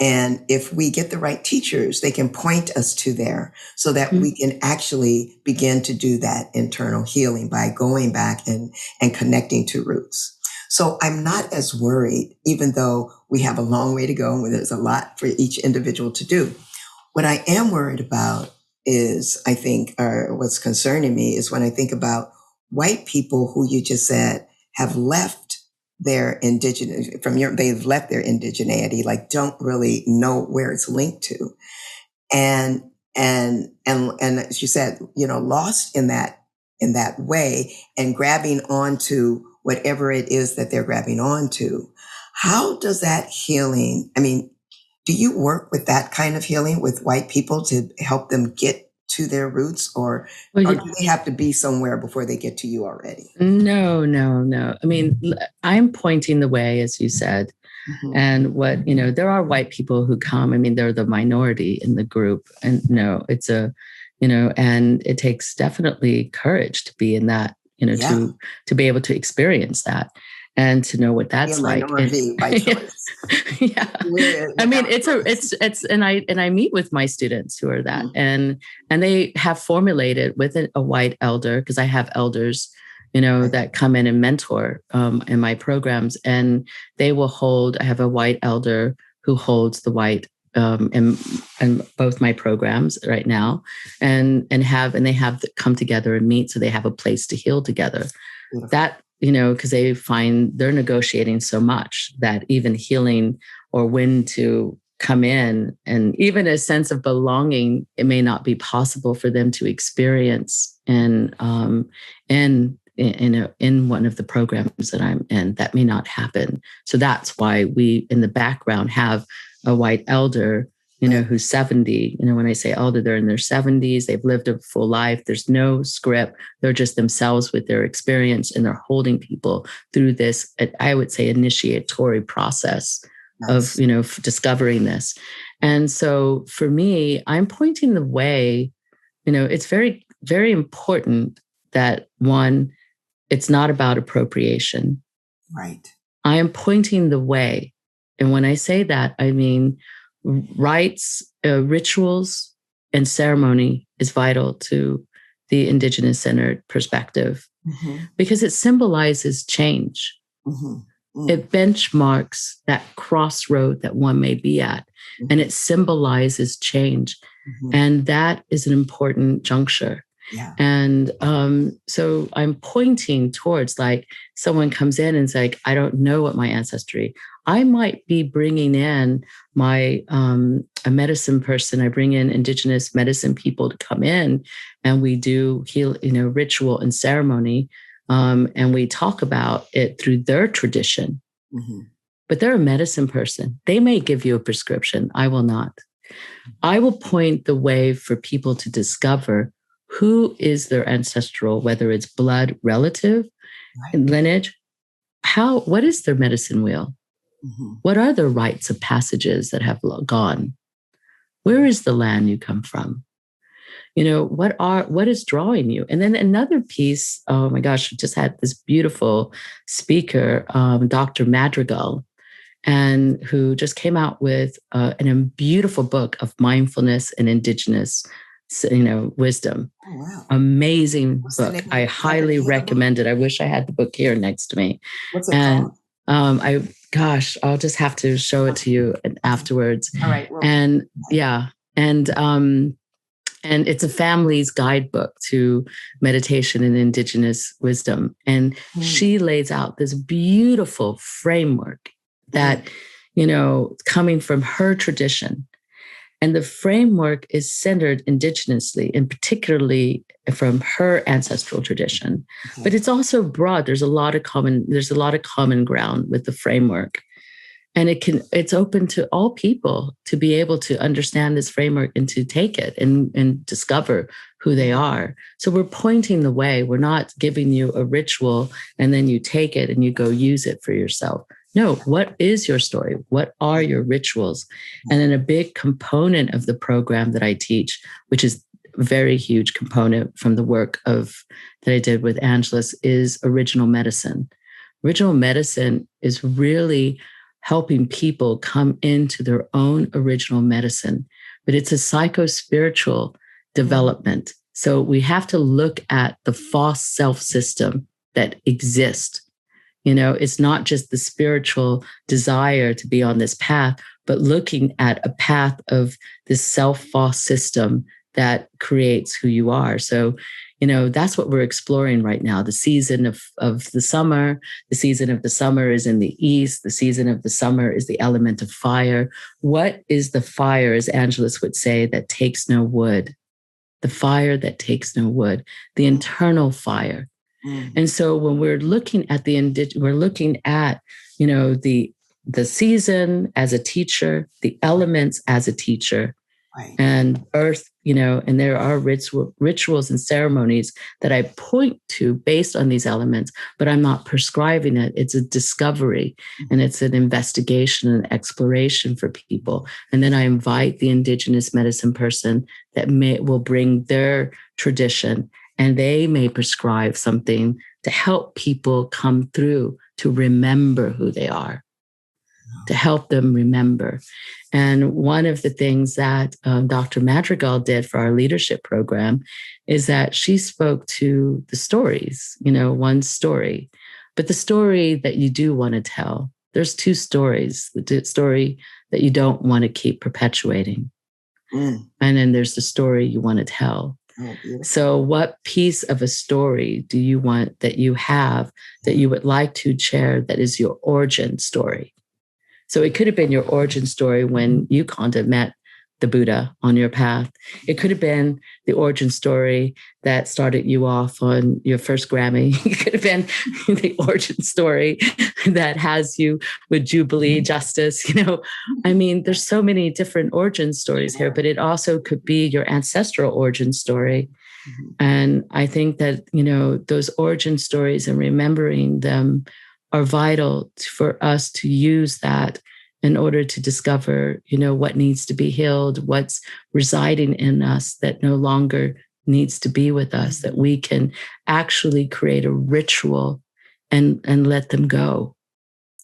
And if we get the right teachers, they can point us to there so that we can actually begin to do that internal healing by going back and connecting to roots. So I'm not as worried, even though we have a long way to go and there's a lot for each individual to do. What I am worried about is, I think, or what's concerning me is when I think about white people who you just said have left their they've left their indigeneity, like don't really know where it's linked to. And as you said, lost in that way and grabbing onto whatever it is that they're grabbing onto. How does that healing, do you work with that kind of healing with white people to help them get to their roots, or do they have to be somewhere before they get to you already? No. I mean, I'm pointing the way, as you said. Mm-hmm. And there are white people who come. I mean, they're the minority in the group. And it's and it takes definitely courage to be in that, to be able to experience that and to know what that's like. By choice. Yeah. I mean, and I meet with my students who are that, and they have formulated with a white elder, because I have elders, that come in and mentor in my programs, and they will hold. I have a white elder who holds the white in both my programs right now, and they have come together and meet, so they have a place to heal together. Beautiful. That. Because they find they're negotiating so much that even healing or when to come in, and even a sense of belonging, it may not be possible for them to experience in one of the programs that I'm in. That may not happen. So that's why we in the background have a white elder, who's 70. When I say elder, they're in their 70s. They've lived a full life. There's no script. They're just themselves with their experience, and they're holding people through this, I would say, initiatory process. Nice. Of discovering this. And so for me, I'm pointing the way. It's very, very important that, one, it's not about appropriation. Right. I am pointing the way. And when I say that, I mean rites, rituals, and ceremony is vital to the indigenous-centered perspective because it symbolizes change. It benchmarks that crossroad that one may be at, and it symbolizes change. And that is an important juncture. Yeah. And so I'm pointing towards, like, someone comes in and is like, I don't know what my ancestry. I might be bringing in my a medicine person. I bring in indigenous medicine people to come in, and we do ritual and ceremony, and we talk about it through their tradition. But they're a medicine person. They may give you a prescription. I will not. I will point the way for people to discover who is their ancestral, whether it's blood relative, lineage, what is their medicine wheel? What are the rites of passages that have gone? Where is the land you come from? What is drawing you? And then another piece, oh my gosh, we just had this beautiful speaker, Dr. Madrigal, and who just came out with a beautiful book of mindfulness and indigenous wisdom. Oh, wow. Amazing book. I highly recommend it. I wish I had the book here next to me. What's it called? I'll just have to show it to you afterwards. All right. Well, and it's a family's guidebook to meditation and indigenous wisdom. And she lays out this beautiful framework that, coming from her tradition. And the framework is centered indigenously, and particularly from her ancestral tradition. But it's also broad. There's a lot of common ground with the framework. And it's open to all people to be able to understand this framework and to take it and discover who they are. So we're pointing the way. We're not giving you a ritual and then you take it and you go use it for yourself. No, what is your story? What are your rituals? And then a big component of the program that I teach, which is a very huge component from the work that I did with Angelus, is original medicine. Original medicine is really helping people come into their own original medicine, but it's a psycho-spiritual development. So we have to look at the false self system that exists. It's not just the spiritual desire to be on this path, but looking at a path of this self-false system that creates who you are. So, that's what we're exploring right now. The season of the summer, the season of the summer is in the east. The season of the summer is the element of fire. What is the fire, as Angelus would say, that takes no wood? The fire that takes no wood, the internal fire. And so when we're looking at we're looking at, the season as a teacher, the elements as a teacher, and earth, and there are rituals and ceremonies that I point to based on these elements, but I'm not prescribing it. It's a discovery and it's an investigation and exploration for people. And then I invite the indigenous medicine person that will bring their tradition, and they may prescribe something to help people come through to remember who they are, to help them remember. And one of the things that Dr. Madrigal did for our leadership program is that she spoke to the stories, one story, but the story that you do want to tell. There's two stories, the story that you don't want to keep perpetuating. And then there's the story you want to tell. So what piece of a story do you want that you have that you would like to share that is your origin story? So it could have been your origin story when you, Konda, met the Buddha on your path. It could have been the origin story that started you off on your first Grammy. It could have been the origin story that has you with Jubilee Justice. There's so many different origin stories here, but it also could be your ancestral origin story. And I think that, those origin stories and remembering them are vital for us to use that in order to discover, what needs to be healed, what's residing in us that no longer needs to be with us, that we can actually create a ritual and let them go.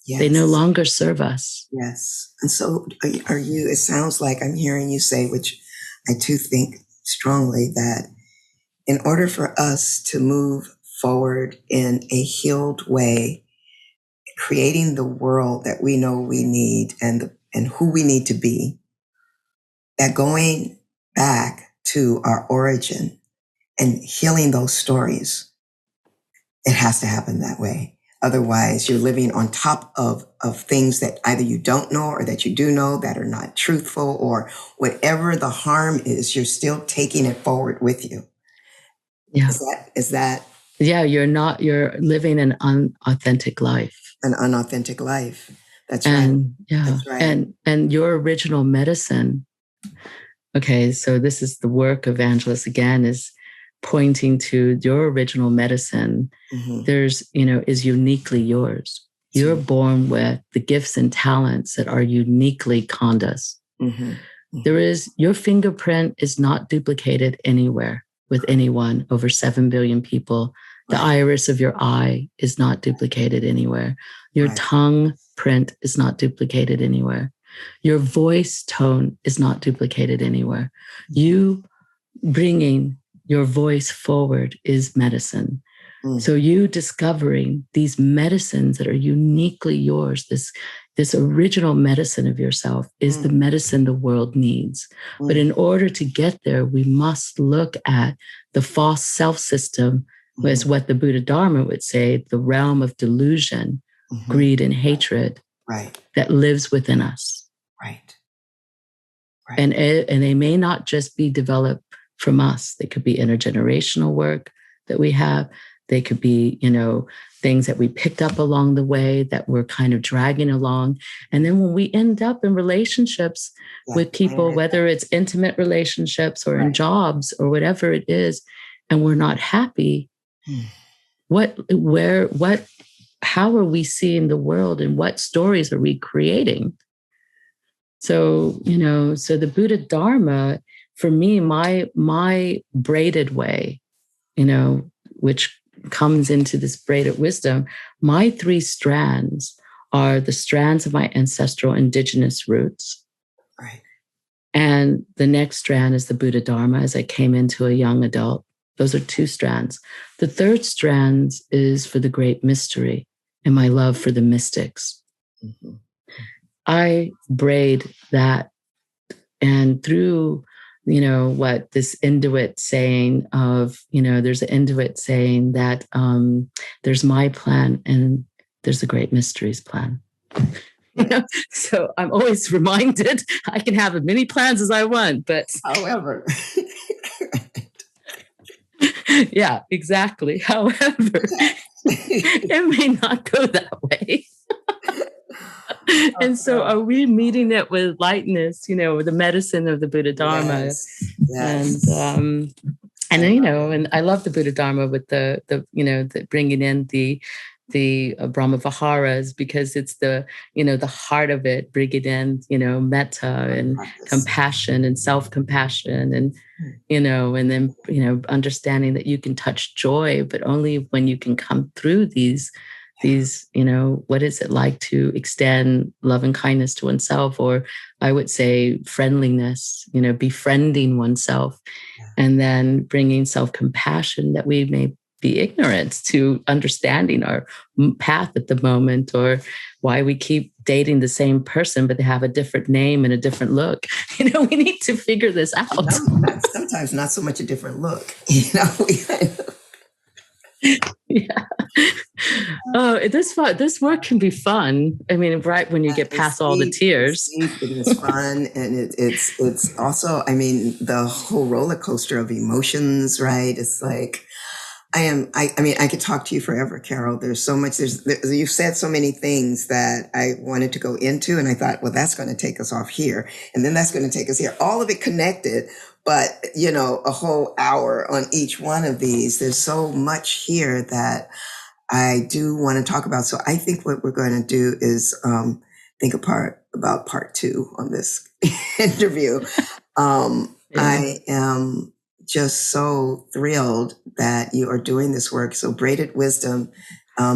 Yes. They no longer serve us. Yes. And so are you, it sounds like I'm hearing you say, which I too think strongly, that in order for us to move forward in a healed way, creating the world that we know we need and who we need to be, that going back to our origin and healing those stories, it has to happen that way. Otherwise, you're living on top of things that either you don't know or that you do know that are not truthful, or whatever the harm is, you're still taking it forward with you. Yeah. Is that? Yeah, you're living an unauthentic life. An unauthentic life. That's right. Yeah. That's right. And your original medicine. Okay, so this is the work of Evangelist again, is pointing to your original medicine. Mm-hmm. There's, is uniquely yours. You're born with the gifts and talents that are uniquely Konda's. Mm-hmm. Mm-hmm. Your fingerprint is not duplicated anywhere with anyone, over 7 billion people. The iris of your eye is not duplicated anywhere. Your tongue print is not duplicated anywhere. Your voice tone is not duplicated anywhere. You bringing your voice forward is medicine. So you discovering these medicines that are uniquely yours, this original medicine of yourself is the medicine the world needs. But in order to get there, we must look at the false self system, as what the Buddha Dharma would say, the realm of delusion, greed, and hatred that lives within us. Right. And they may not just be developed from us. They could be intergenerational work that we have. They could be, things that we picked up along the way that we're kind of dragging along. And then when we end up in relationships with people, whether it's intimate relationships or in jobs or whatever it is, and we're not happy, how are we seeing the world and what stories are we creating? So, so the Buddha Dharma, for me, my braided way, which comes into this braided wisdom, my 3 strands are the strands of my ancestral indigenous roots. Right. And the next strand is the Buddha Dharma as I came into a young adult. Those are 2 strands. The 3rd strand is for the great mystery and my love for the mystics. Mm-hmm. I braid that, and through, what this Inuit saying of, there's an Inuit saying that there's my plan and there's the great mysteries plan. So I'm always reminded I can have as many plans as I want, but however. Yeah, exactly. However, it may not go that way. And so are we meeting it with lightness, with the medicine of the Buddha Dharma? Yes. And and I love the Buddha Dharma with the bringing in the Brahma Viharas, because it's the heart of it, bringing in, metta and compassion and self-compassion and, and then, understanding that you can touch joy, but only when you can come through these, what is it like to extend love and kindness to oneself, or I would say friendliness, befriending oneself, and then bringing self-compassion that we may be ignorant to understanding our path at the moment, or why we keep dating the same person, but they have a different name and a different look. We need to figure this out. No, sometimes not so much a different look, Yeah. Oh, this work can be fun. I mean, right when you get past all the tears. It is fun, and it's also, the whole roller coaster of emotions, right? It's like I could talk to you forever, Carol. There's so much. You've said so many things that I wanted to go into, and I thought, well, that's going to take us off here, and then that's going to take us here. All of it connected, but a whole hour on each one of these. There's so much here that I do want to talk about. So I think what we're going to do is think about part 2 on this interview. I am just so thrilled that you are doing this work. So Braided Wisdom,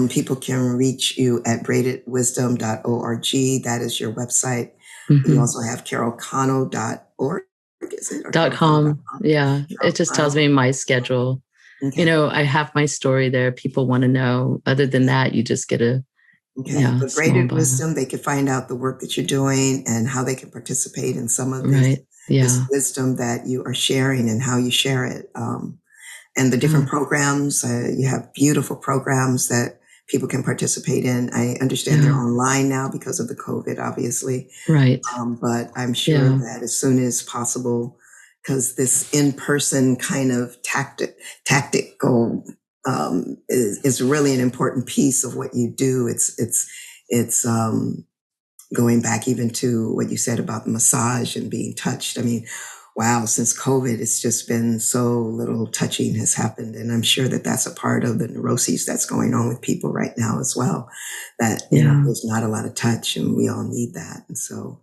People can reach you at braidedwisdom.org. That is your website. Mm-hmm. We also have carolcano.org. Is it? Or .com. Yeah. It just tells me my schedule. Okay. You know, I have my story there. People want to know. Other than that, you just get a but Braided Wisdom, they can find out the work that you're doing and how they can participate in some of this wisdom that you are sharing and how you share it. And the different programs, you have beautiful programs that people can participate in. I understand they're online now because of the COVID, obviously. Right. But I'm sure that as soon as possible, because this in-person kind of tactical is really an important piece of what you do. It's going back even to what you said about the massage and being touched. I mean, wow, since COVID, it's just been so little touching has happened. And I'm sure that that's a part of the neuroses that's going on with people right now as well, that, you know, there's not a lot of touch and we all need that. And so.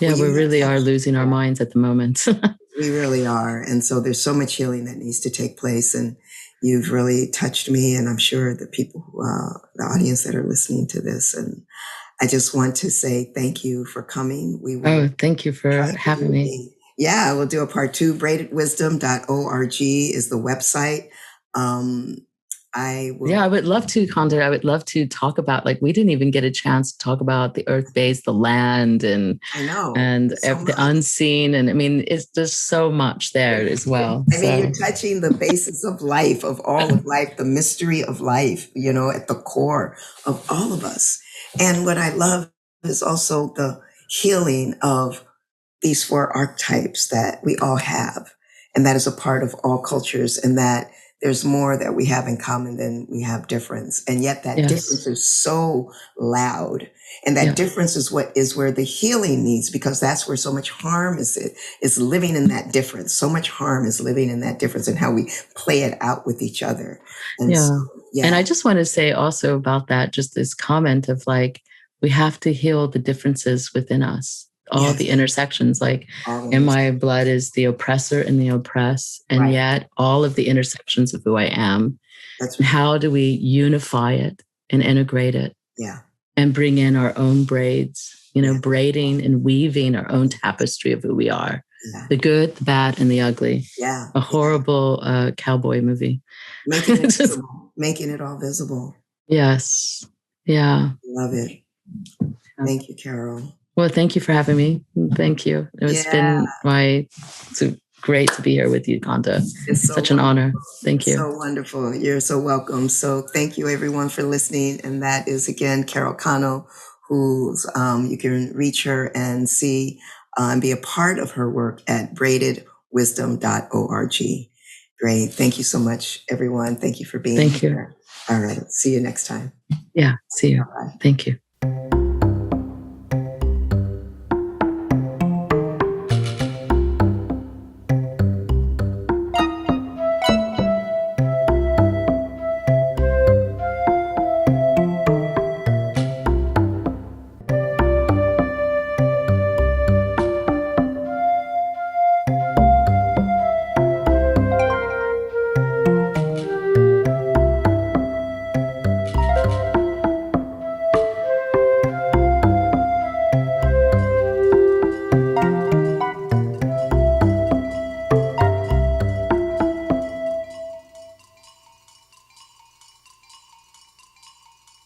Yeah, we really are losing our minds at the moment. We really are. And so there's so much healing that needs to take place. And you've really touched me. And I'm sure the people, the audience that are listening to this. And I just want to say thank you for coming. Thank you for having me. Yeah, we'll do a part 2. Braidedwisdom.org is the website. I would love to, Konda. I would love to talk about, like, we didn't even get a chance to talk about the earth base, the land, and the unseen. And I mean, it's just so much there as well. I mean, you're touching the basis of life, of all of life, the mystery of life, you know, at the core of all of us. And what I love is also the healing of these 4 archetypes that we all have. And that is a part of all cultures, and that there's more that we have in common than we have difference. And yet that difference is so loud. And that difference is where the healing needs, because that's where so much harm is living in that difference. So much harm is living in that difference and how we play it out with each other. And And I just want to say also about that, just this comment of, like, we have to heal the differences within us. All the intersections, like in my blood is the oppressor and the oppressed, and yet all of the intersections of who I am. That's right. How do we unify it and integrate it? And bring in our own braids, you know, braiding and weaving our own tapestry of who we are. The good, the bad, and the ugly. A horrible cowboy movie. Making it all visible. Yes. Yeah. Love it. Thank you, Carol. Well, thank you for having me. Thank you. It's been great to be here with you, Konda. It's such an honor. Thank you. So wonderful. You're so welcome. So thank you, everyone, for listening. And that is, again, Carol Cano, who's you can reach her and see and be a part of her work at braidedwisdom.org. Great. Thank you so much, everyone. Thank you for being here. All right. See you next time. Yeah. See you. Bye. Thank you.